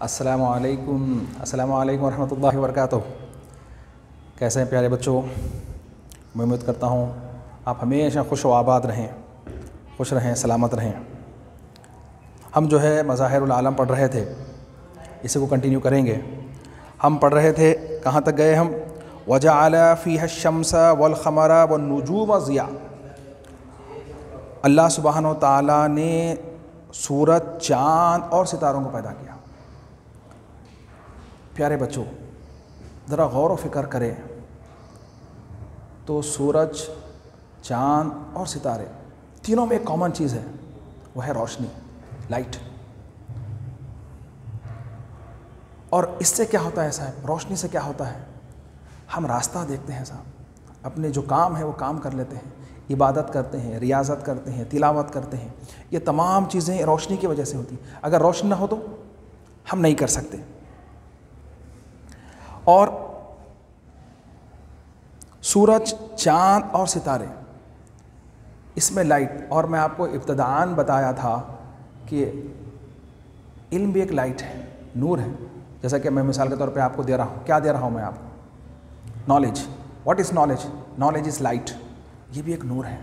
अस्सलामु अलैकुम वरहमतुल्लाहि वबरकातुहू। कैसे हैं प्यारे बच्चों? मैं उम्मीद करता हूँ आप हमेशा खुश व आबाद रहें, खुश रहें, सलामत रहें। हम जो है मज़ाहिरुल आलम पढ़ रहे थे, इसी को कंटिन्यू करेंगे। हम पढ़ रहे थे, कहाँ तक गए हम? वजअल फ़ीहा अश-शम्स वल क़मर वन नुजूम ज़िया। अल्लाह सुब्हानहु व तआला ने सूरज, चाँद और सितारों को पैदा किया। प्यारे बच्चों, ज़रा गौर व फ़िक्र करें तो सूरज, चाँद और सितारे तीनों में एक कॉमन चीज़ है, वह है रोशनी, लाइट। और इससे क्या होता है साहब? रोशनी से क्या होता है? हम रास्ता देखते हैं साहब, अपने जो काम है वो काम कर लेते हैं, इबादत करते हैं, रियाज़त करते हैं, तिलावत करते हैं। ये तमाम चीज़ें रोशनी की वजह से होती हैं। अगर रोशनी ना हो तो हम नहीं कर सकते। और सूरज, चाँद और सितारे, इसमें लाइट। और मैं आपको इब्तिदाअन बताया था कि इल्म भी एक लाइट है, नूर है। जैसा कि मैं मिसाल के तौर पे आपको दे रहा हूँ। क्या दे रहा हूँ मैं आपको? Knowledge. What is knowledge? Knowledge is light. ये भी एक नूर है,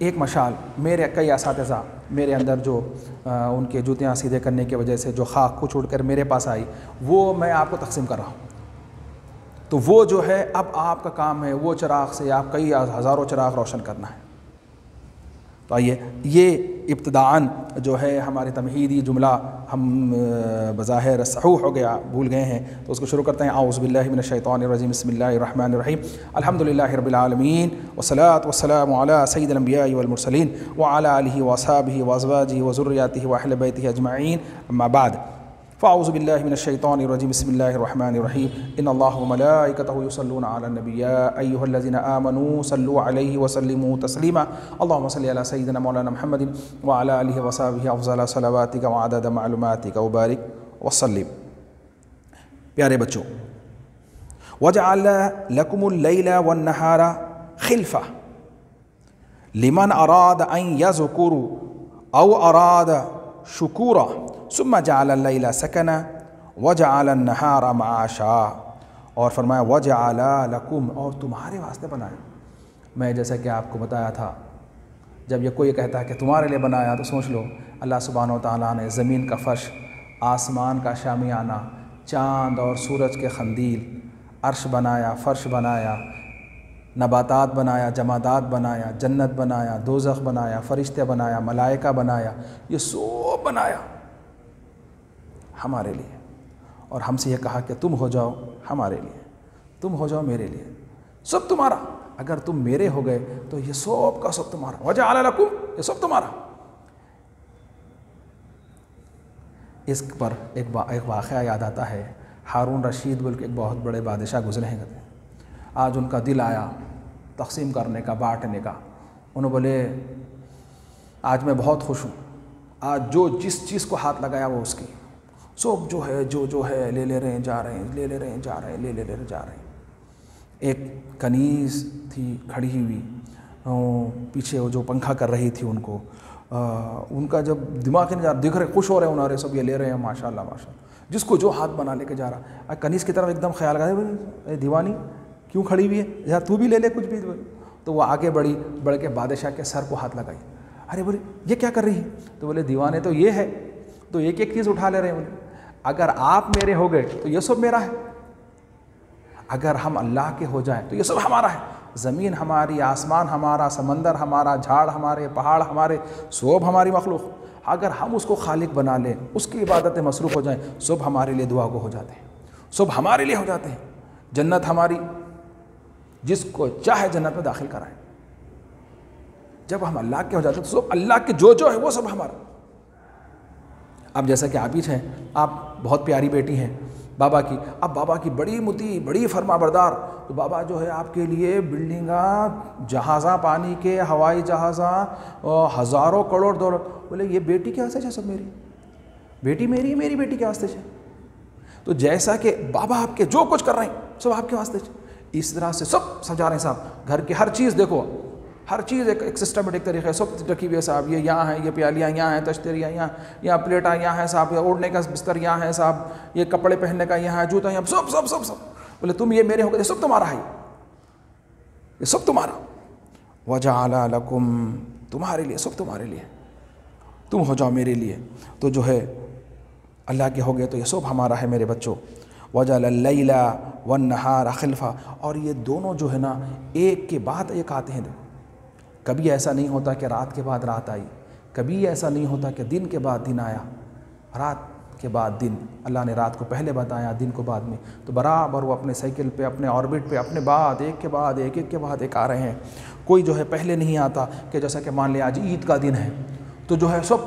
एक मशाल। मेरे कई असातिज़ा, मेरे अंदर जो उनके जूतियाँ सीधे करने की वजह से जो खाक कुछ उड़कर मेरे पास आई, वो मैं आपको तकसीम कर रहा हूँ। तो वो जो है, अब आपका काम है वो चिराग से आप कई हज़ारों चिराग रोशन करना है। तो आइए, ये इब्तिदाअन जो है हमारे तमहीदी जुमला हम बज़ाहिर सहूह हो गया, भूल गए हैं, तो उसको शुरू करते हैं। औज़ु बिल्लाहि मिनश शैतानिर रजीम, बिस्मिल्लाहिर रहमानिर रहीम, अल्हम्दुलिल्लाहि रब्बिल आलमीन, वस्सलातु वस्सलामु अला सय्यिदिल अंबियाइ वल मुरसलीन व अला आलिहि व अस्हाबिहि व अज़वाजिहि व ज़ुर्रिय्यतिहि व अहलि बैतिहि अजमईन, अम्मा बाद। फ़अऊज़ु बिल्लाहि मिनश शैतानिर रजीम, बिस्मिल्लाहिर रहमानिर रहीम, इन्नल्लाह व मलाइकतहु युसल्लूना अलन नबी या अय्युहल्लज़ीना आमनू सल्लू अलैहि व सल्लिमू तस्लीमा। अल्लाहुम्मा सल्लि अला सय्यिदिना मौलाना मुहम्मदिन व अला आलिहि व अस्हाबिहि अफ़ज़ल सलावातिका व अदद मालूमातिका व बारिक व सल्लिम। प्यारे बच्चों, वजअल लकुमुल लैला वन नहारा खिल्फ़ा लिमन अराद अन यज़कुरु औ अराद शुकूरा सुम्मा जअल लैला सकना वजअल नहारा माशा। और फरमाया वजअल लकुम, और तुम्हारे वास्ते बनाया। मैं जैसा कि आपको बताया था, जब ये कोई कहता है कि तुम्हारे लिए बनाया, तो सोच लो अल्लाह सुब्हानहु व तआला ने ज़मीन का फ़र्श, आसमान का शामियाना, चाँद और सूरज के खंदील, अर्श बनाया, फ़र्श बनाया, नबातात बनाया, जमादात बनाया, जन्नत बनाया, दोज़ख बनाया, फ़रिश्ते बनाया, मलाइका बनाया। ये सब बनाया हमारे लिए। और हमसे ये कहा कि तुम हो जाओ हमारे लिए, तुम हो जाओ मेरे लिए, सब तुम्हारा। अगर तुम मेरे हो गए तो ये सब का सब तुम्हारा। वजअल लकुम, ये सब तुम्हारा। इस पर एक वाक़या याद आता है। हारून रशीद बोल के एक बहुत बड़े बादशाह गुजरे हैं। आज उनका दिल आया तक़सीम करने का, बाँटने का। उन्होंने बोले, आज मैं बहुत खुश हूँ, आज जो जिस चीज़ को हाथ लगाया वो उसकी सब जो है, जो है ले रहे हैं, जा रहे हैं, ले रहे हैं, जा रहे हैं, ले रहे हैं, जा रहे हैं। एक कनीज़ थी खड़ी हुई, पीछे वो जो पंखा कर रही थी उनको, उनका जब दिमाग ही नहीं जा रहा, दिख रहे, खुश हो रहे हैं, उन्होंने सब ये ले रहे हैं, माशाल्लाह माशाल्लाह। जिसको जो हाथ बना लेके जा रहा, कनीज़ की तरफ एकदम ख्याल कर, दीवानी क्यों खड़ी हुई है, यार तू भी ले ले कुछ भी। तो वो आगे बढ़ी, बढ़ के बादशाह के सर को हाथ लगाई। अरे बोले, ये क्या कर रही है? तो बोले, दीवाने तो ये है, तो एक एक चीज़ उठा ले रहे हैं। बोले, अगर आप मेरे हो गए तो ये सब मेरा है, अगर हम अल्लाह के हो जाएं तो ये सब हमारा है। ज़मीन हमारी, आसमान हमारा, समंदर हमारा, झाड़ हमारे, पहाड़ हमारे, सब हमारी मखलूक। अगर हम उसको खालिक बना लें, उसकी इबादत में मसरूफ़ हो जाएं, सब हमारे लिए दुआ को हो जाते हैं, सब हमारे लिए हो जाते हैं। जन्नत हमारी, जिसको चाहे जन्नत में दाखिल कराएं। जब हम अल्लाह के हो जाते हैं तो सब अल्लाह के जो है वो सब हमारा। अब जैसा कि आप ही हैं, आप बहुत प्यारी बेटी हैं बाबा की। अब बाबा की बड़ी मुती, बड़ी फरमाबरदार, तो बाबा जो है आपके लिए बिल्डिंगा, जहाज़ा, पानी के हवाई जहाज़ा, हज़ारों करोड़ डॉलर। बोले, ये बेटी के वास्ते है, सब मेरी बेटी, मेरी बेटी के वास्ते है। तो जैसा कि बाबा आपके जो कुछ कर रहे हैं सब आपके वास्ते है, इस तरह से सब सजा रहे हैं साहब। घर की हर चीज़ देखो, हर चीज़ एक सिस्टमेटिक तरीके से सब रखी हुई है साहब, ये यहाँ है, ये प्यालियाँ यहाँ हैं, तश्तरियाँ यहाँ प्लेटा यहाँ है साहब, ओढ़ने का बिस्तर यहाँ है साहब, ये कपड़े पहनने का यहाँ है, जूता यहाँ, सब सब सब सब। बोले तुम ये मेरे हो गए, सब तुम्हारा है, ये सब तुम्हारा। वजअल लकुम, तुम्हारे लिए, सब तुम्हारे लिए, तुम हो जाओ मेरे लिए। तो जो है अल्लाह के हो गए तो ये सब हमारा है मेरे बच्चों। वजअल लैला वन्नहार खिलफा, और ये दोनों जो है ना एक के बाद एक आते हैं। देखो कभी ऐसा नहीं होता कि रात के बाद रात आई, कभी ऐसा नहीं होता कि दिन के बाद दिन आया, रात के बाद दिन। अल्लाह ने रात को पहले बताया, दिन को बाद में। तो बराबर वो अपने साइकिल पे, अपने ऑर्बिट पे, अपने बाद एक के बाद एक के बाद एक आ रहे हैं। कोई जो है पहले नहीं आता कि जैसा कि मान लिया आज ईद का दिन है तो जो है सब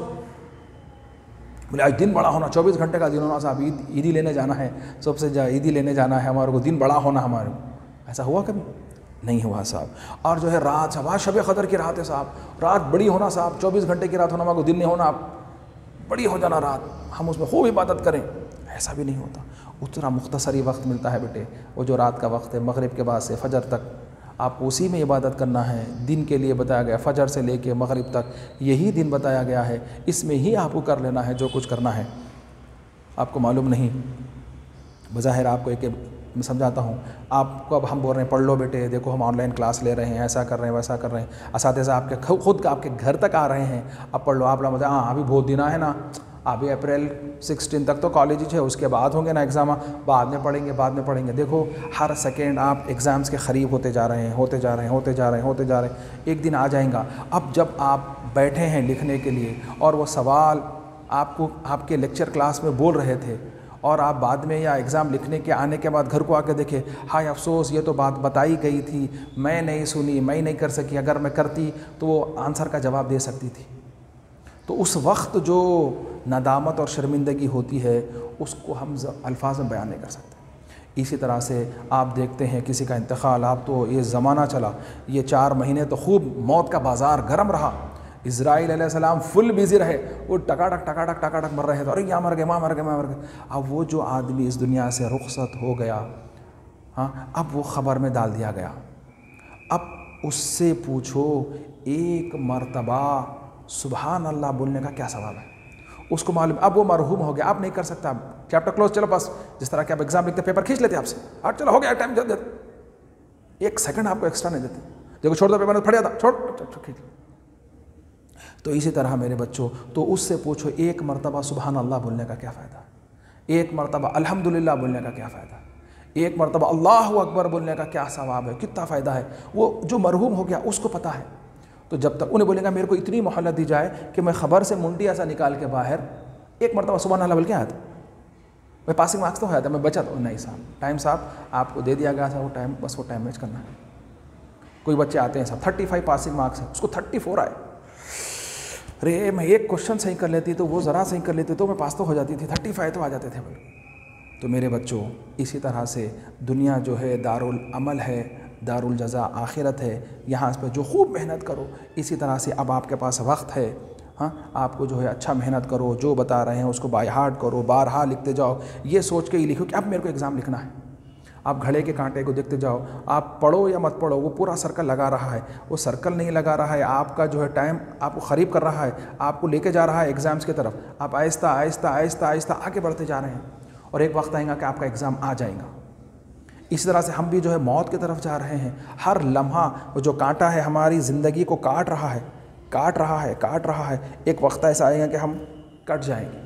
बोले आज दिन बड़ा होना, 24 घंटे का दिन होना साहब, ईदी लेने जाना है, सबसे ईदी लेने जाना है हमारे को, दिन बड़ा होना हमारे को। ऐसा हुआ कभी? नहीं हुआ साहब। और जो है रात साहब, आज शब क़दर की रात है साहब, रात बड़ी होना साहब, 24 घंटे की रात होना, हमारे को दिन नहीं होना, बड़ी हो जाना रात, हम उसमें खूब इबादत करें। ऐसा भी नहीं होता। उतना मुख्तसरी वक्त मिलता है बेटे, वो जो रात का वक्त है, मगरिब के बाद से फजर तक आपको उसी में इबादत करना है। दिन के लिए बताया गया, फजर से लेके मगरिब तक यही दिन बताया गया है, इसमें ही आपको कर लेना है जो कुछ करना है। आपको मालूम नहीं, बज़ाहिर आपको एक मैं समझाता हूँ आपको। अब हम बोल रहे हैं पढ़ लो बेटे, देखो हम ऑनलाइन क्लास ले रहे हैं, ऐसा कर रहे हैं, वैसा कर रहे हैं, असातिज़ा आपके खुद का आपके घर तक आ रहे हैं, अब पढ़ लो। आप लोग हाँ अभी बहुत दिन है ना, अभी अप्रैल 16 तक तो कॉलेज ही है, उसके बाद होंगे ना एग्ज़ाम, बाद में पढ़ेंगे, बाद में पढ़ेंगे। देखो हर सेकेंड आप एग्ज़ाम्स के करीब होते जा रहे हैं, होते जा रहे हैं, होते जा रहे हैं, होते जा रहे हैं, एक दिन आ जाएगा। अब जब आप बैठे हैं लिखने के लिए और वो सवाल आपको आपके लेक्चर क्लास में बोल रहे थे और आप बाद में या एग्ज़ाम लिखने के आने के बाद घर को आके देखें, हाय अफसोस ये तो बात बताई गई थी, मैं नहीं सुनी, मैं नहीं कर सकी, अगर मैं करती तो वो आंसर का जवाब दे सकती थी। तो उस वक्त जो नदामत और शर्मिंदगी होती है उसको हम अल्फाज में बयान नहीं कर सकते। इसी तरह से आप देखते हैं किसी का इंतकाल, आप तो ये ज़माना चला, ये 4 महीने तो खूब मौत का बाज़ार गर्म रहा, इज़राइल अलैहिस्सलाम फुल बिज़ी रहे, वो टकाटक मर रहे थे, अरे यहाँ मर गए, वहाँ मर गए, वहाँ मर गए। अब वो जो आदमी इस दुनिया से रुखसत हो गया, हाँ, अब वो ख़बर में डाल दिया गया। अब उससे पूछो एक मरतबा सुबहान अल्लाह बोलने का क्या सवाल है, उसको मालूम। अब वो मरहूम हो गया, आप नहीं कर सकता, चैप्टर क्लोज, चलो बस। जिस तरह के आप एग्जाम लिखते पेपर खींच लेते आपसे, हाँ चलो हो गया टाइम दे देते, 1 सेकंड आपको एक्स्ट्रा नहीं देते, देखो छोड़ दो पेपर, फट जाता, छोड़ खींच। तो इसी तरह मेरे बच्चों, तो उससे पूछो एक मरतबा सुबहान अल्लाह बोलने का क्या फ़ायदा, एक मरतबा अल्हम्दुलिल्लाह बोलने का क्या फ़ायदा, एक मरतबा अल्लाहु अकबर बोलने का क्या सवाब है, कितना फ़ायदा है। वो जो मरहूम हो गया उसको पता है। तो जब तक उन्हें बोलेगा मेरे को इतनी मोहलत दी जाए कि मैं ख़बर से मुंडी ऐसा निकाल के बाहर एक मरतबा सुबहान अल्लाह बोल के आया था, मैं पासिंग मार्क्स तो आया था, मैं बचा तो नहीं साहब, टाइम साहब आपको दे दिया गया था वो टाइम, बस वो टाइम मैच करना है। कोई बच्चे आते हैं साहब 35 पासिंग मार्क्स है, उसको 34 आए, अरे मैं एक क्वेश्चन सही कर लेती तो वो ज़रा सही कर लेती तो मैं पास तो हो जाती थी, 35 तो आ जाते थे बोले। तो मेरे बच्चों इसी तरह से दुनिया जो है दारुल अमल है, दारुल जज़ा आखिरत है, यहाँ पर जो खूब मेहनत करो। इसी तरह से अब आपके पास वक्त है, हाँ, आपको जो है अच्छा मेहनत करो, जो बता रहे हैं उसको बाय हार्ट करो, बारहा लिखते जाओ, ये सोच के ही लिखो कि अब मेरे को एग्ज़ाम लिखना है। आप घड़े के कांटे को देखते जाओ, आप पढ़ो या मत पढ़ो, वो पूरा सर्कल लगा रहा है, वो सर्कल नहीं लगा रहा है, आपका जो है टाइम आपको ख़रीब कर रहा है, आपको लेके जा रहा है एग्ज़ाम्स की तरफ। आप आहिस्ता आहिस्ता आहिस्ता आहिस्ता आगे बढ़ते जा रहे हैं और एक वक्त आएगा कि आपका एग्ज़ाम आ जाएगा। इस तरह से हम भी जो है मौत की तरफ जा रहे हैं। हर लम्हा वो जो कांटा है हमारी ज़िंदगी को काट रहा है, काट रहा है, काट रहा है। एक वक्त ऐसा आएगा कि हम कट जाएंगे।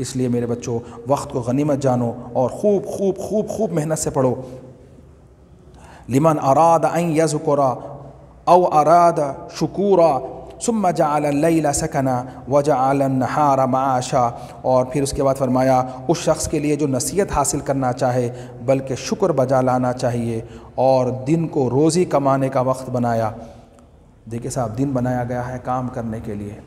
इसलिए मेरे बच्चों वक्त को गनीमत जानो और खूब खूब खूब खूब मेहनत से पढ़ो। लिमन अराद अन यज़कुरा औ अराद शुकूरा सुम्मा जअल अल-लैला सकना व जअल अन-नहारा माशा। और फिर उसके बाद फरमाया उस शख्स के लिए जो नसीहत हासिल करना चाहे बल्कि शुक्र बजा लाना चाहिए और दिन को रोज़ी कमाने का वक्त बनाया। देखिए साहब, दिन बनाया गया है काम करने के लिए,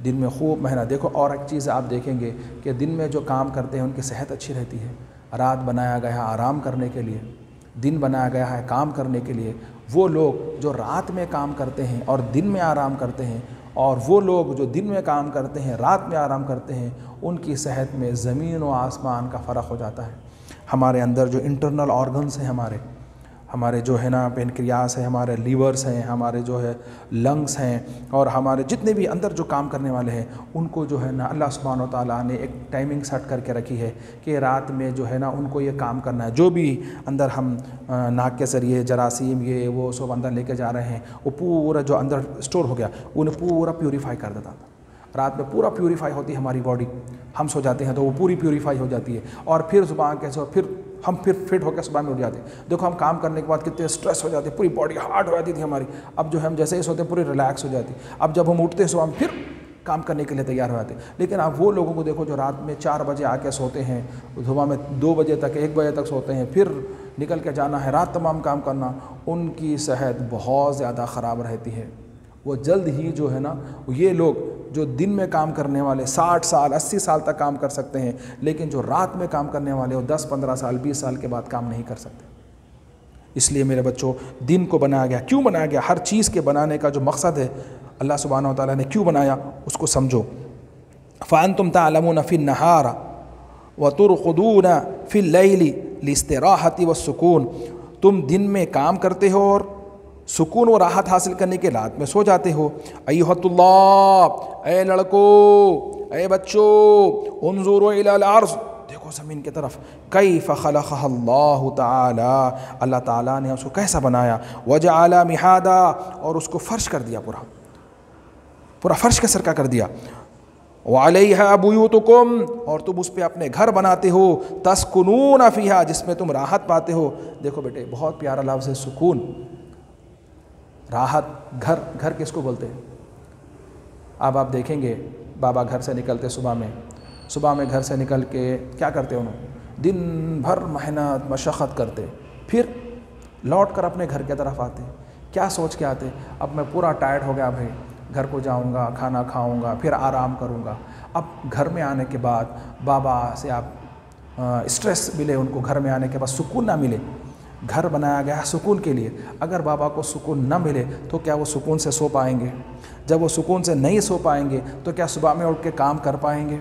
दिन में खूब मेहनत। देखो और एक चीज़ आप देखेंगे कि दिन में जो काम करते हैं उनकी सेहत अच्छी रहती है। रात बनाया गया है आराम करने के लिए, दिन बनाया गया है काम करने के लिए। वो लोग जो रात में काम करते हैं और दिन में आराम करते हैं, और वो लोग जो दिन में काम करते हैं रात में आराम करते हैं, उनकी सेहत में ज़मीन व आसमान का फ़र्क हो जाता है। हमारे अंदर जो इंटरनल ऑर्गन्स हैं हमारे, हमारे जो है ना पेनक्रियास है, हमारे लीवर्स हैं, हमारे जो है लंग्स हैं, और हमारे जितने भी अंदर जो काम करने वाले हैं, उनको जो है ना अल्लाह सुब्हानहू व तआला ने एक टाइमिंग सेट करके रखी है कि रात में जो है ना उनको ये काम करना है। जो भी अंदर हम नाक के ज़रिए जरासीम ये वो सब अंदर लेके जा रहे हैं, वो पूरा जो अंदर स्टोर हो गया उन्हें पूरा प्यूरीफाई कर देता था। रात में पूरा प्यूरीफाई होती है हमारी बॉडी, हम सो जाते हैं तो वो पूरी प्यूरीफाई हो जाती है, और फिर सुबह कैसे फिर हम फिट होकर सुबह में उठ जाते हैं। देखो हम काम करने के बाद कितने स्ट्रेस हो जाते हैं, पूरी बॉडी हार्ड हो जाती थी हमारी, अब जो है हम जैसे ही सोते हैं पूरी रिलैक्स हो जाती है। अब जब हम उठते हैं सुबह में फिर काम करने के लिए तैयार हो जाते हैं। लेकिन आप वो लोगों को देखो जो रात में 4 बजे आके सोते हैं, सुबह में 2 बजे तक 1 बजे तक सोते हैं, फिर निकल के जाना है, रात तमाम काम करना, उनकी सेहत बहुत ज़्यादा ख़राब रहती है। वो जल्द ही जो है ना, ये लोग जो दिन में काम करने वाले 60 साल 80 साल तक काम कर सकते हैं, लेकिन जो रात में काम करने वाले वो 10-15 साल 20 साल के बाद काम नहीं कर सकते। इसलिए मेरे बच्चों, दिन को बनाया गया, क्यों बनाया गया, हर चीज़ के बनाने का जो मकसद है अल्लाह सुब्हानहू व तआला ने क्यों बनाया उसको समझो। फ़अंतुम तअलमून फ़िन नहार व तुरक़ुदून फ़िल लैली लिस्तिराहति वस्सुकून, तुम दिन में काम करते हो और सुकून व राहत हासिल करने के रात में सो जाते हो। अय्युहत्तुल्लाह, ए लड़कों, ए बच्चों, उन्ज़ुरू इलल अर्ज़, देखो ज़मीन की तरफ, कैफ़ ख़लक़हल्लाहु तआला, अल्लाह ताला ने उसको कैसा बनाया, वजअल मिहादा, और उसको फ़र्श कर दिया, पूरा फ़र्श का सरका कर दिया। वअलैहा बुयूतुकुम, और तुम उस पर अपने घर बनाते हो, तस्कुनून फ़ीहा, जिसमें तुम राहत पाते हो। देखो बेटे, बहुत प्यारा लफ्ज़ है सुकून, राहत। घर किसको बोलते हैं? अब आप देखेंगे बाबा घर से निकलते सुबह में घर से निकल के क्या करते उन्होंने, दिन भर मेहनत मशक्क़त करते, फिर लौट कर अपने घर की तरफ आते, क्या सोच के आते, अब मैं पूरा टायर्ड हो गया भाई, घर को जाऊंगा, खाना खाऊंगा, फिर आराम करूंगा। अब घर में आने के बाद बाबा से आप स्ट्रेस मिले, उनको घर में आने के बाद सुकून ना मिले। घर बनाया गया है सुकून के लिए, अगर बाबा को सुकून न मिले तो क्या वो सुकून से सो पाएंगे? जब वो सुकून से नहीं सो पाएंगे तो क्या सुबह में उठ के काम कर पाएंगे?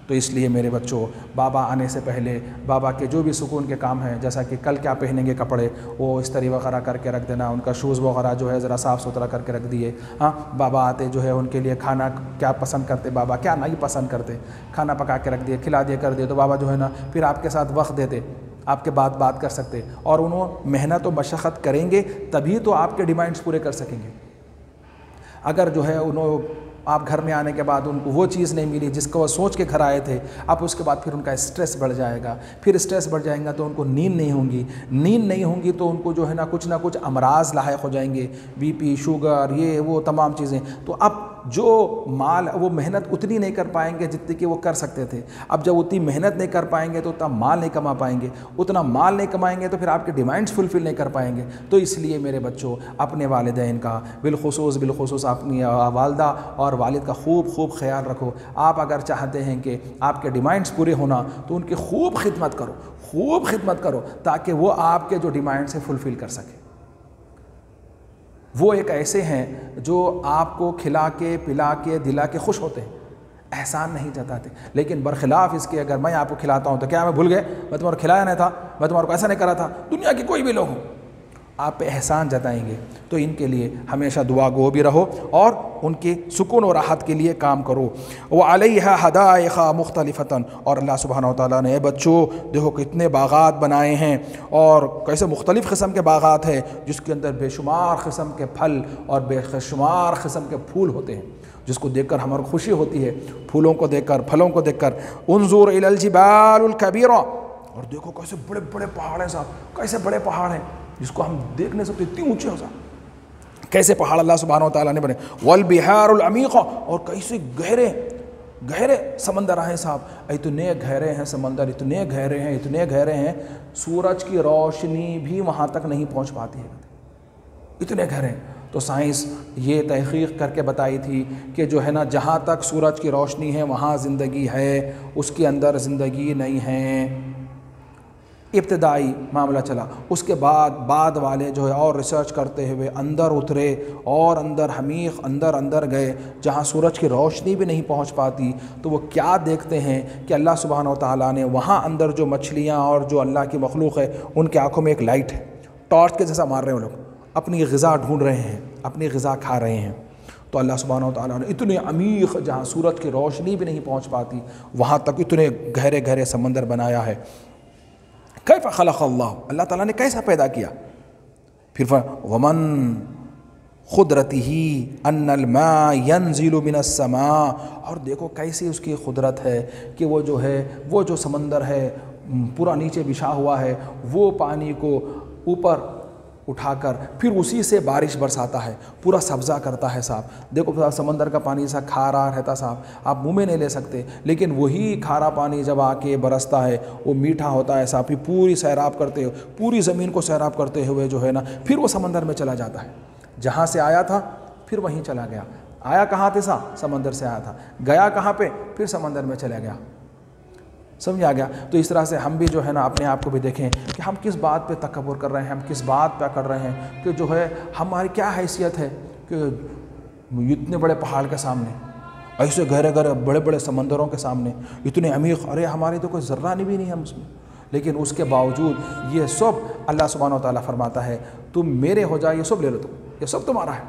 तो इसलिए मेरे बच्चों, बाबा आने से पहले बाबा के जो भी सुकून के काम हैं, जैसा कि कल क्या पहनेंगे कपड़े, वो इस्त्री वगैरह करके रख देना, उनका शूज़ वगैरह जो है ज़रा साफ़ सुथरा करके रख दिए। हाँ, बाबा आते जो है उनके लिए खाना क्या पसंद करते, बाबा क्या नहीं पसंद करते, खाना पका के रख दिए, खिला दिए, कर दिए, तो बाबा जो है ना फिर आपके साथ वक्त देते, आपके बात कर सकते, और उन्होंने मेहनत और मशक्क़त करेंगे तभी तो आपके डिमांड्स पूरे कर सकेंगे। अगर जो है उन्होंने आप घर में आने के बाद उनको वो चीज़ नहीं मिली जिसको वो सोच के घर आए थे, अब उसके बाद फिर उनका स्ट्रेस बढ़ जाएगा, फिर स्ट्रेस बढ़ जाएगा तो उनको नींद नहीं होंगी तो उनको जो है ना कुछ अमराज लायक हो जाएंगे, बीपी, शुगर, ये वो तमाम चीज़ें। तो अब जो माल, वो मेहनत उतनी नहीं कर पाएंगे जितनी कि वो कर सकते थे। अब जब उतनी मेहनत नहीं कर पाएंगे तो उतना माल नहीं कमा पाएंगे, उतना माल नहीं कमाएंगे तो फिर आपके डिमांड्स फुलफ़िल नहीं कर पाएंगे। तो इसलिए मेरे बच्चों, अपने वालिदैन का बिलखुसूस अपनी वालदा और वालिद का खूब ख्याल रखो। आप अगर चाहते हैं कि आपके डिमांड्स पूरे होना तो उनकी खूब खिदमत करो ताकि वो आपके जो डिमांड्स हैं फुलफ़िल कर सके। वो एक ऐसे हैं जो आपको खिला के पिला के दिला के खुश होते हैं, एहसान नहीं जताते। लेकिन बरखिलाफ़ इसके अगर मैं आपको खिलाता हूँ तो क्या मैं भूल गए, मैं तुम्हारा खिलाया नहीं था, मैं तुम्हारे को ऐसा नहीं करा था। दुनिया के कोई भी लोग हों, आप पे एहसान जताएंगे तो इनके लिए हमेशा दुआ गो भी रहो और उनके सुकून और राहत के लिए काम करो। व अलैहा हदाइक़ा मुख्तलिफ़तन, और अल्लाह सुब्हानहू व तआला ने बच्चों देखो कितने बागात बनाए हैं और कैसे मुख्तलिफ़ किस्म के बागात हैं जिसके अंदर बेशुमार किस्म के फल और बेशुमार किस्म के फूल होते हैं, जिसको देखकर हमारी खुशी होती है, फूलों को देखकर, फलों को देखकर। उन्ज़ुर इलल जिबालुल कबीरा, और देखो कैसे बड़े बड़े पहाड़ हैं साहब, कैसे बड़े पहाड़ हैं जिसको हम देख नहीं सकते, इतनी ऊंचे हो साहब, कैसे पहाड़ अल्लाह सुब्हानहू व तआला ने बने। वल बिहारुल अमीक़ा, और कैसे गहरे समंदर हैं साहब, इतने गहरे हैं समंदर, इतने गहरे हैं सूरज की रोशनी भी वहाँ तक नहीं पहुँच पाती है, इतने गहरे। तो साइंस ये तहक़ीक़ करके बताई थी कि जो है ना, जहाँ तक सूरज की रोशनी है वहाँ ज़िंदगी है, उसके अंदर ज़िंदगी नहीं है। इब्तदाई मामला चला, उसके बाद वाले जो है और रिसर्च करते हुए अंदर उतरे और अंदर हमीक़ अंदर गए जहाँ सूरज की रोशनी भी नहीं पहुँच पाती। तो वो क्या देखते हैं कि अल्लाह सुब्हानहू व तआला ने वहाँ अंदर जो मछलियाँ और जो अल्लाह की मखलूक़ है उनके आँखों में एक लाइट है, टॉर्च के जैसा मार रहे हैं वो लोग, अपनी ग़िज़ा ढूंढ रहे हैं, अपनी ग़िज़ा खा रहे हैं। तो अल्लाह सुब्हानहू व तआला ने इतने अमीक़, जहाँ सूरज की रोशनी भी नहीं पहुँच पाती, वहाँ तक इतने गहरे गहरे समंदर बनाया है। कैफ़ ख़लक़ अल्लाह, अल्लाह ताला ने कैसा पैदा किया। फिर वमन क़ुदरतिही अन्नल मा यंज़िलु मिनस समा, और देखो कैसी उसकी क़ुदरत है कि वो जो है, वो जो समंदर है पूरा नीचे बिछा हुआ है, वो पानी को ऊपर उठाकर फिर उसी से बारिश बरसाता है, पूरा सब्ज़ा करता है साहब। देखो समंदर का पानी सा खारा रहता साहब, आप मुंह में नहीं ले सकते, लेकिन वही खारा पानी जब आके बरसता है वो मीठा होता है साहब। फिर पूरी सैराब करते हुए, पूरी ज़मीन को सैराब करते हुए जो है ना, फिर वो समंदर में चला जाता है। जहाँ से आया था फिर वहीं चला गया। आया कहाँ थे साहब? समंदर से आया था। गया कहाँ पे? फिर समंदर में चला गया। समझ आ गया? तो इस तरह से हम भी जो है ना अपने आप को भी देखें कि हम किस बात पे तकब्बुर कर रहे हैं, हम किस बात पे कर रहे हैं, कि जो है हमारी क्या हैसियत है कि इतने बड़े पहाड़ के सामने, ऐसे गहरे गहरे बड़े बड़े समंदरों के सामने इतने अमीक़, अरे हमारी तो कोई ज़र्रा भी नहीं है उसमें, लेकिन उसके बावजूद ये सब अल्लाह सुब्हानहू व तआला फरमाता है तुम मेरे हो जाए, ये सब ले लो, तुम ये सब तुम्हारा है,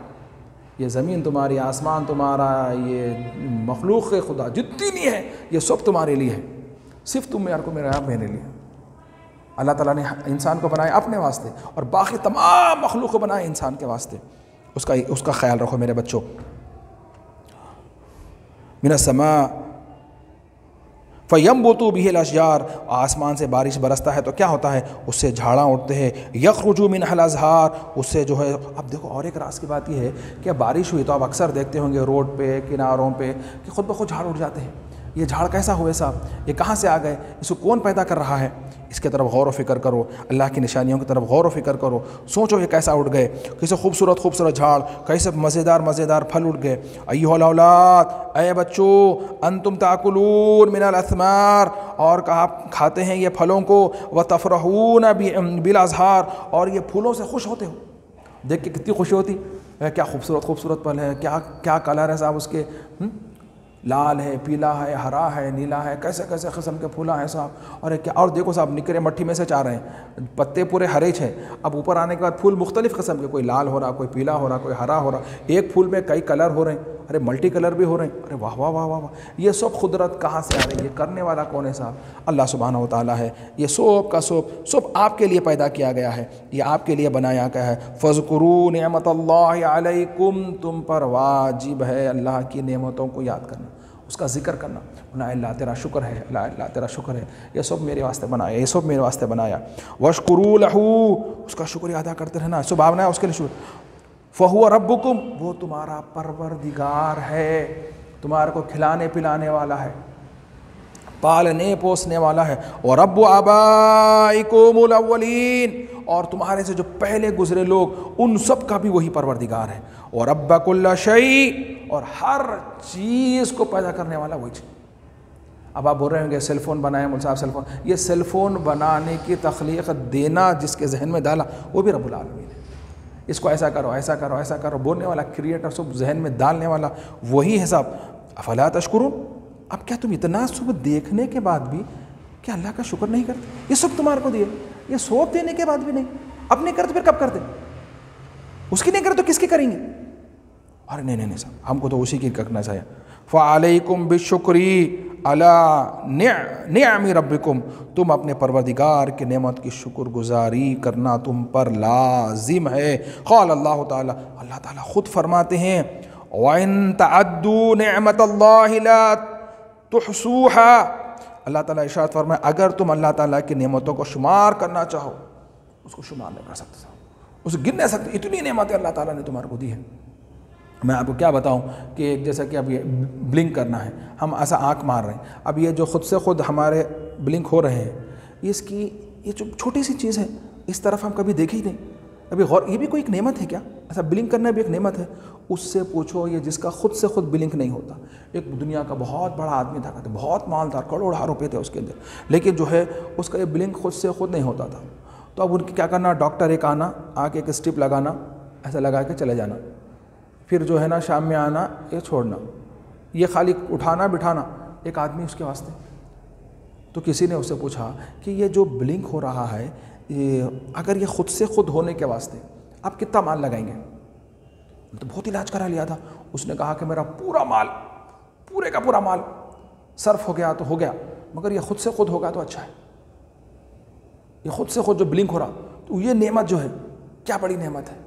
ये ज़मीन तुम्हारी, आसमान तुम्हारा, ये मखलूक़ खुदा जितनी भी है ये सब तुम्हारे लिए है, सिर्फ तुम यार को मेरा मेरे लिए। अल्लाह ताला ने इंसान को बनाया अपने वास्ते और बाकी तमाम मखलूक़ को बनाया इंसान के वास्ते। उसका ख्याल रखो मेरे बच्चों। मिनस समा फ़यंबुतु बिहिल अशजार, आसमान से बारिश बरसता है तो क्या होता है, उससे झाड़ाँ उठते हैं। यखरुजु मिनहुल अज़हार, उससे जो है, अब देखो और एक राज की बात यह है कि बारिश हुई तो आप अक्सर देखते होंगे रोड पे, किनारों पे कि खुद ब खुद झाड़ उठ जाते हैं। ये झाड़ कैसा हुए साहब, ये कहाँ से आ गए, इसको कौन पैदा कर रहा है? इसके तरफ गौर व फ़िक्र करो, अल्लाह की निशानियों की तरफ गौर व फ़िक्र करो। सोचो ये कैसा उठ गए, कैसे खूबसूरत खूबसूरत झाड़, कैसे मज़ेदार मज़ेदार फल उठ गए। अय्युहल औलाद, अय बच्चों, अंतुम ताकुलून मिनल असमार, और कहा खाते हैं ये फलों को, व तफ़रहून बिल अज़हार, और ये फूलों से खुश होते हो। देख के कितनी खुशी होती है, क्या खूबसूरत खूबसूरत फल है, क्या क्या कलर है साहब उसके, लाल है, पीला है, हरा है, नीला है, कैसे कैसे किस्म के फूला हैं साहब। और क्या, और देखो साहब निकरे मट्टी में से चाह रहे हैं, पत्ते पूरे हरे हैं, अब ऊपर आने के बाद फूल मुख्तलिफ़ किस्म के, कोई लाल हो रहा, कोई पीला हो रहा, कोई हरा हो रहा, एक फूल में कई कलर हो रहे हैं, अरे मल्टी कलर भी हो रहे हैं। अरे वाह वाह वाह वाह वाह, ये सब खुदरत कहाँ से आ रही है? ये करने वाला कौन है साहब? अल्लाह सुब्हानहू व तआला है। ये सब का सब आपके लिए पैदा किया गया है, ये आपके लिए बनाया गया है। फ़ज़्कुरू निअमतल्लाहि अलैकुम, तुम पर वाजिब है अल्लाह की नेमतों को याद करना, उसका ज़िक्र करना। अल्लाह तेरा शुक्र है, अल्लाह तेरा शुक्र है, ये सब मेरे वास्ते बनाया, ये सब मेरे वास्ते बनाया। वशकुरू लहू, उसका शुक्रिया अदा करते रहना, सुबह बनाया उसके लिए शुक्र। फ़हुव रब्बुकुम, वो तुम्हारा परवरदिगार है, तुम्हारे को खिलाने पिलाने वाला है, पालने पोसने वाला है। और रब्बु आबाइकुमुल अव्वलीन, और तुम्हारे से जो पहले गुजरे लोग उन सब का भी वही परवरदिगार है। और रब्ब कुल्ल शै, और हर चीज़ को पैदा करने वाला वही चीज़। अब आप बोल रहे होंगे सेलफ़ोन बनाया मुझे साहब, सेलफ़ोन, ये सेलफ़ोन बनाने की तख्लीक़ देना जिसके जहन में डाला वो भी रब्बुल आलमीन है। इसको ऐसा करो ऐसा करो ऐसा करो बोलने वाला, क्रिएटर, सब जहन में डालने वाला वही है साहब। अफला तशकुरून, अब क्या तुम इतना सब देखने के बाद भी क्या अल्लाह का शुक्र नहीं करते? ये सब तुम्हारे को दिए, ये सब देने के बाद भी नहीं, अब नहीं करते फिर कब करते? उसकी नहीं करते तो किसकी करेंगे? अरे नहीं नहीं नहीं साहब, हमको तो उसी की करना चाहिए। फ़अलैकुम बिश्शुक्री अला निअमी रब्बिकुम, तुम अपने परवरदिगार की नेमत की शुक्रगुजारी करना तुम पर लाजिम है। क़ाल अल्लाह ताला, अल्लाह ताला ख़ुद फरमाते हैं, वइन तअद्दू निअमतल्लाहि ला तुहसूहा, अल्लाह ताला इरशाद फरमाए अगर तुम अल्लाह ताला की नेमतों को शुमार करना चाहो, उसको शुमार नहीं कर सकते, उसे गिन नहीं सकते, इतनी नेमतें अल्लाह ताला ने तुम्हारे को दी है। मैं आपको क्या बताऊं कि जैसा कि अब ये ब्लिंक करना है, हम ऐसा आँख मार रहे हैं, अब ये जो खुद से खुद हमारे ब्लिंक हो रहे हैं, इसकी ये जो छोटी सी चीज़ है, इस तरफ हम कभी देखे ही नहीं। अभी गौर, ये भी कोई एक नेमत है क्या? ऐसा ब्लिंक करना भी एक नेमत है। उससे पूछो ये जिसका खुद से खुद ब्लिंक नहीं होता, एक दुनिया का बहुत बड़ा आदमी था, कहते बहुत मालदार, करोड़ों रुपये थे उसके अंदर, लेकिन जो है उसका ये ब्लिंक खुद से खुद नहीं होता था। तो अब उनकी क्या करना, डॉक्टर एक आना, आके एक स्ट्रिप लगाना, ऐसा लगा के चले जाना, फिर जो है ना शाम में आना, ये छोड़ना, ये खाली उठाना बिठाना, एक आदमी उसके वास्ते। तो किसी ने उससे पूछा कि ये जो ब्लिंक हो रहा है अगर ये खुद से खुद होने के वास्ते आप कितना माल लगाएंगे? तो बहुत इलाज करा लिया था। उसने कहा कि मेरा पूरा माल, पूरे का पूरा माल सर्फ हो गया तो हो गया, मगर ये खुद से खुद होगा तो अच्छा है। ये खुद से खुद जो ब्लिंक हो रहा, तो ये नेमत जो है क्या बड़ी नेमत है।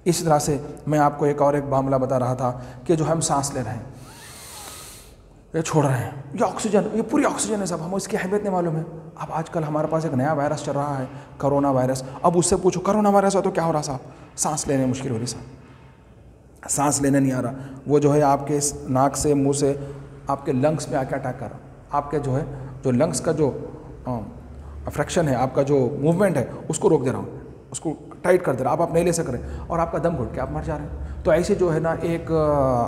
इस तरह से मैं आपको एक मामला बता रहा था कि जो हम सांस ले रहे हैं, ये छोड़ रहे हैं, ये ऑक्सीजन, ये पूरी ऑक्सीजन है सब, हमें इसकी अहमियत नहीं मालूम है। अब आजकल हमारे पास एक नया वायरस चल रहा है, कोरोना वायरस। अब उससे पूछो कोरोना वायरस हो तो क्या हो रहा साहब? सांस लेने में मुश्किल हो रही साहब, सांस लेने नहीं आ रहा। वो जो है आपके नाक से, मुंह से आपके लंग्स में आके अटैक कर रहा। आपके जो है जो लंग्स का जो फ्रैक्शन है, आपका जो मूवमेंट है, उसको रोक दे रहा हूँ, उसको टाइट कर दे रहा, अब आप नहीं ले सक रहे और आपका दम घुट के आप मर जा रहे हैं। तो ऐसे जो है ना, एक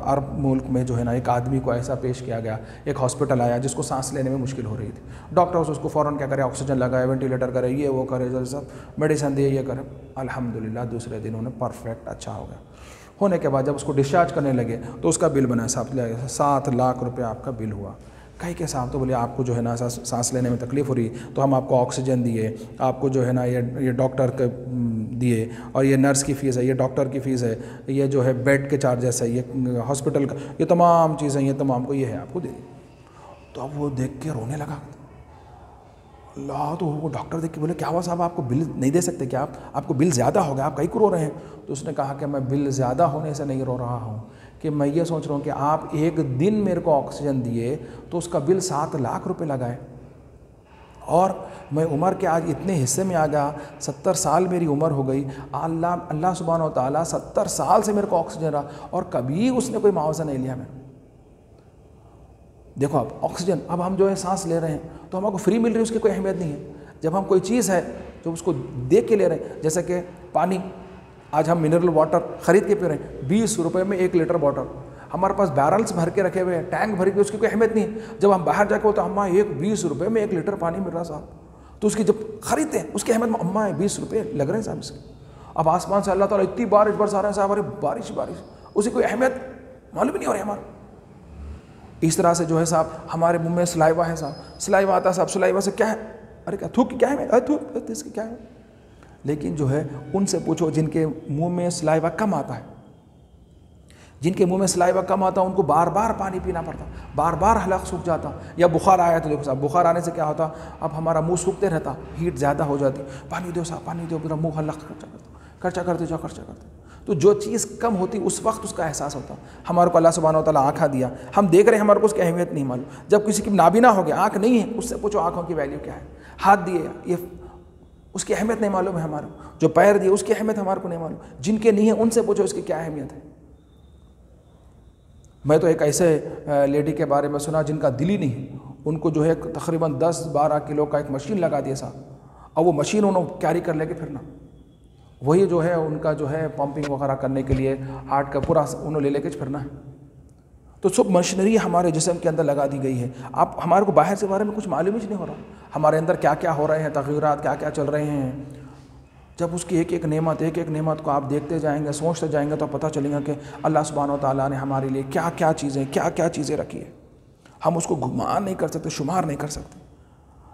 अरब मुल्क में जो है ना, एक आदमी को ऐसा पेश किया गया, एक हॉस्पिटल आया जिसको सांस लेने में मुश्किल हो रही थी। डॉक्टर्स उसको फ़ौरन क्या करे, ऑक्सीजन लगाए, वेंटिलेटर करे, ये वो करे, जो सब मेडिसिन दिए, ये करे। अल्हम्दुलिल्लाह दूसरे दिन उन्हें परफेक्ट अच्छा हो गया। होने के बाद जब उसको डिस्चार्ज करने लगे तो उसका बिल बना 7 लाख रुपये आपका बिल हुआ। कहीं के साहब तो बोले आपको जो है ना सांस लेने में तकलीफ़ हो रही, तो हम आपको ऑक्सीजन दिए, आपको जो है ना ये डॉक्टर के दिए, और ये नर्स की फ़ीस है, ये डॉक्टर की फ़ीस है, ये जो है बेड के चार्जेस है, ये हॉस्पिटल का, ये तमाम चीज़ें, ये तमाम को ये है आपको दे दी। तो अब वो देख के रोने लगा। अल्लाह, तो वो डॉक्टर देख के बोले क्या हुआ साहब, आपको बिल नहीं दे सकते क्या? आपको बिल ज़्यादा हो गया, आप कहीं को रो रहे हैं? तो उसने कहा कि मैं बिल ज़्यादा होने से नहीं रो रहा हूँ, कि मैं ये सोच रहा हूँ कि आप एक दिन मेरे को ऑक्सीजन दिए तो उसका बिल 7 लाख रुपए लगाए, और मैं उम्र के आज इतने हिस्से में आ गया, 70 साल मेरी उम्र हो गई, अल्लाह सुब्हानहू व तआला 70 साल से मेरे को ऑक्सीजन रहा, और कभी उसने कोई मुआवजा नहीं लिया। मैं देखो अब ऑक्सीजन, अब हम जो है सांस ले रहे हैं तो हमको फ्री मिल रही है, उसकी कोई अहमियत नहीं है। जब हम कोई चीज़ है जो उसको देख के ले रहे हैं, जैसे कि पानी, आज हम मिनरल वाटर ख़रीद के पी रहे हैं, 20 रुपये में 1 लीटर वाटर। हमारे पास बैरल्स भर के रखे हुए हैं, टैंक भर के, उसकी कोई अहमियत नहीं है। जब हम बाहर जाके बोलते अम्मा 20 रुपये में 1 लीटर पानी मिल रहा साहब, तो उसकी जब खरीदते हैं उसकी अहमियत, अम्मा 20 रुपये लग रहे हैं साहब इसके। अब आसमान से अल्लाह ताला इतनी बारिश बरसा रहे हैं साहब, अरे बारिश बारिश, उसकी कोई अहमियत मालूम ही नहीं हो रही हमारा। इस तरह से जो है साहब हमारे मुंह में सलाइवा है साहब, सलाइवा आता है साहब, सलाइवा से क्या है, अरे क्या थूक क्या है, थूक इसकी क्या है। लेकिन जो है उनसे पूछो जिनके मुंह में सलाइवा कम आता है, जिनके मुंह में सलाइवा कम आता है, उनको बार बार पानी पीना पड़ता, बार बार हलक सूख जाता, या बुखार आया तो देखो साहब, बुखार आने से क्या होता, अब हमारा मुंह सूखते रहता, हीट ज़्यादा हो जाती, पानी दो साहब पानी दो, मेरा मुँह हलक खर्चा करते जाओ, खर्चा करते। तो जो चीज़ कम होती उस वक्त उसका एहसास होता। हमारे को अल्लाह सुब्हानहू व तआला आँखा दिया, हम देख रहे हैं, हमारे को उसकी अहमियत नहीं मालूम। जब किसी की नाबीना हो गया, आँख नहीं है, उससे पूछो आँखों की वैल्यू क्या है। हाथ दिए, ये उसकी अहमियत नहीं मालूम है हमारे, जो पैर दिए उसकी अहमियत हमारे को नहीं मालूम, जिनके नहीं है उनसे पूछो उसकी क्या अहमियत है। मैं तो एक ऐसे लेडी के बारे में सुना जिनका दिल ही नहीं, उनको जो है तकरीबन 10-12 किलो का एक मशीन लगा दिया साहब, और वो मशीन उन्होंने कैरी कर लेके फिरना, वही जो है उनका जो है पंपिंग वगैरह करने के लिए हार्ट का पूरा उन्होंने ले लेके फिरना है। तो सब मशीनरी हमारे जिस्म के अंदर लगा दी गई है। आप हमारे को बाहर से बारे में कुछ मालूम ही नहीं हो रहा, हमारे अंदर क्या क्या हो रहे हैं, तग़य्युरात क्या क्या चल रहे हैं। जब उसकी एक एक नेमत को आप देखते जाएंगे, सोचते जाएंगे, तो पता चलेगा कि अल्लाह सुब्हानहू व तआला ने हमारे लिए क्या क्या चीज़ें रखी है। हम उसको गुमान नहीं कर सकते, शुमार नहीं कर सकते।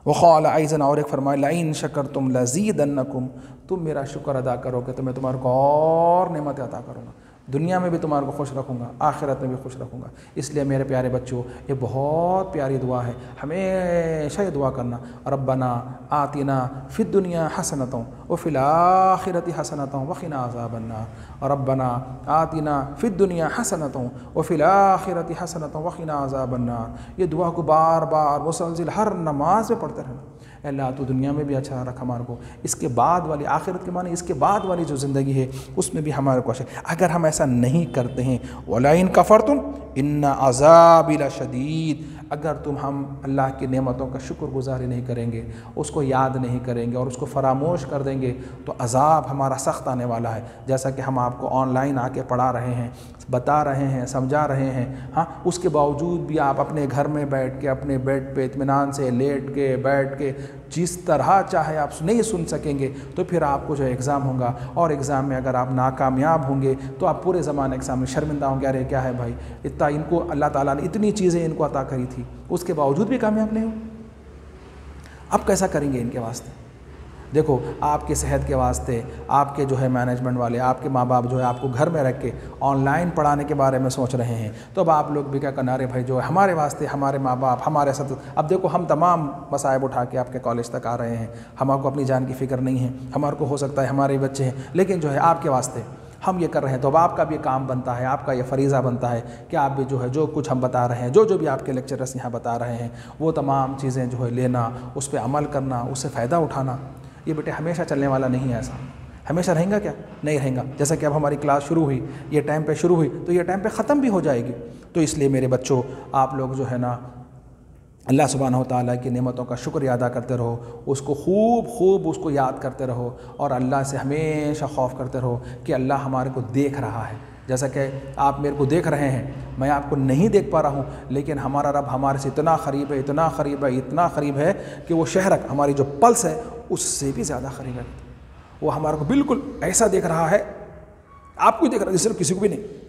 वक़ाल अइज़न, और एक फरमाया लइन शकरतुम लज़ीदन्नकुम, तुम मेरा शुक्र अदा करोगे तो मैं तुम्हारे को और नेमतें अता करूँगा, दुनिया में भी तुम्हारे को खुश रखूँगा, आखिरत में भी खुश रखूँगा। इसलिए मेरे प्यारे बच्चों, ये बहुत प्यारी दुआ है, हमेशा ये दुआ करना, रब्बना आतिना फ़िद दुनिया हसनतों व फ़िल आखिरति हसनतों व क़िना अज़ाबन्नार, रब्बना आतिना फ़िद दुनिया हसनतों व फ़िल आखिरति हसनतों व क़िना अज़ाबन्नार। ये दुआ को बार बार मुसलसिल हर नमाज में पढ़ते रहना। अल्लाह तो दुनिया में भी अच्छा रखा हमारे को, इसके बाद वाली आखिरत के माने इसके बाद वाली जो ज़िंदगी है उसमें भी हमारे को अच्छा। अगर हम ऐसा नहीं करते हैं, वलाइन कफ़रतुम इन्ना अज़ाबी लशदीद, अगर हम अल्लाह की नेमतों का शुक्रगुजारी नहीं करेंगे, उसको याद नहीं करेंगे और उसको फरामोश कर देंगे, तो अज़ाब हमारा सख्त आने वाला है। जैसा कि हम आपको ऑनलाइन आके पढ़ा रहे हैं, बता रहे हैं, समझा रहे हैं, हाँ, उसके बावजूद भी आप अपने घर में बैठ के, अपने बेड पे इत्मीनान से लेट के बैठ के जिस तरह चाहे आप नहीं सुन सकेंगे, तो फिर आपको जो एग्ज़ाम होगा, और एग्ज़ाम में अगर आप नाकामयाब होंगे तो आप पूरे ज़माने के सामने शर्मिंदा होंगे, अरे क्या है भाई, इतना इनको अल्लाह ताला ने इतनी चीज़ें इनको अता करी थी, उसके बावजूद भी कामयाब नहीं हो, अब कैसा करेंगे इनके वास्ते। देखो आपकी सेहत के वास्ते आपके जो है मैनेजमेंट वाले, आपके माँ बाप जो है आपको घर में रख के ऑनलाइन पढ़ाने के बारे में सोच रहे हैं, तो अब आप लोग भी क्या करना, अरे भाई जो है हमारे वास्ते हमारे माँ बाप हमारे साथ, अब देखो हम तमाम मसाइब उठा के आपके कॉलेज तक आ रहे हैं, हमारे को अपनी जान की फ़िक्र नहीं है, हमारे को हो सकता है हमारे बच्चे हैं, लेकिन जो है आपके वास्ते हम ये कर रहे हैं, तो अब आपका भी काम बनता है, आपका ये फ़रीज़ा बनता है कि आप भी जो है जो कुछ हम बता रहे हैं, जो भी आपके लेक्चरर्स यहाँ बता रहे हैं, वो तमाम चीज़ें जो है लेना, उस पर अमल करना, उससे फ़ायदा उठाना। ये बेटे हमेशा चलने वाला नहीं है, ऐसा हमेशा रहेगा क्या, नहीं रहेगा। जैसा कि अब हमारी क्लास शुरू हुई, ये टाइम पे शुरू हुई तो ये टाइम पे ख़त्म भी हो जाएगी। तो इसलिए मेरे बच्चों, आप लोग जो है ना अल्लाह सुब्हानहू तआला की नेमतों का शुक्रिया अदा करते रहो, उसको खूब उसको याद करते रहो और अल्लाह से हमेशा खौफ करते रहो कि अल्लाह हमारे को देख रहा है। जैसा कि आप मेरे को देख रहे हैं, मैं आपको नहीं देख पा रहा हूँ, लेकिन हमारा रब हमारे से इतना क़रीब है, इतना क़रीब है, इतना क़रीब है कि वो शहरक हमारी जो पल्स है उससे भी ज़्यादा क़रीब है। वो हमारे को बिल्कुल ऐसा देख रहा है, आपको देख रहा है, सिर्फ किसी को भी नहीं।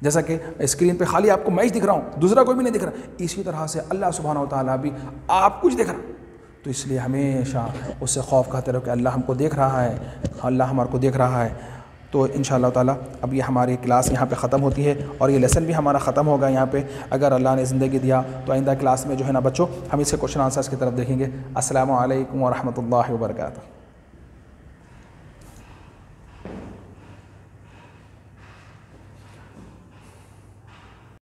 जैसा कि स्क्रीन पे खाली आपको मैं ही दिख रहा हूँ, दूसरा कोई भी नहीं दिख रहा, इसी तरह से अल्लाह सुब्हानहू तआला भी आप कुछ दिख रहा। तो इसलिए हमेशा उससे खौफ खाते रहो कि अल्लाह हमको देख रहा है, अल्लाह हमारे को देख रहा है। तो इंशाअल्लाह ताला अब ये हमारी क्लास यहाँ पे ख़त्म होती है और ये लेसन भी हमारा ख़त्म होगा यहाँ पे। अगर अल्लाह ने ज़िंदगी दिया तो आइंदा क्लास में जो है ना बच्चों, हम इसके क्वेश्चन आंसर्स की तरफ देखेंगे। अस्सलामु अलैकुम व रहमतुल्लाहि व बरकातुहू।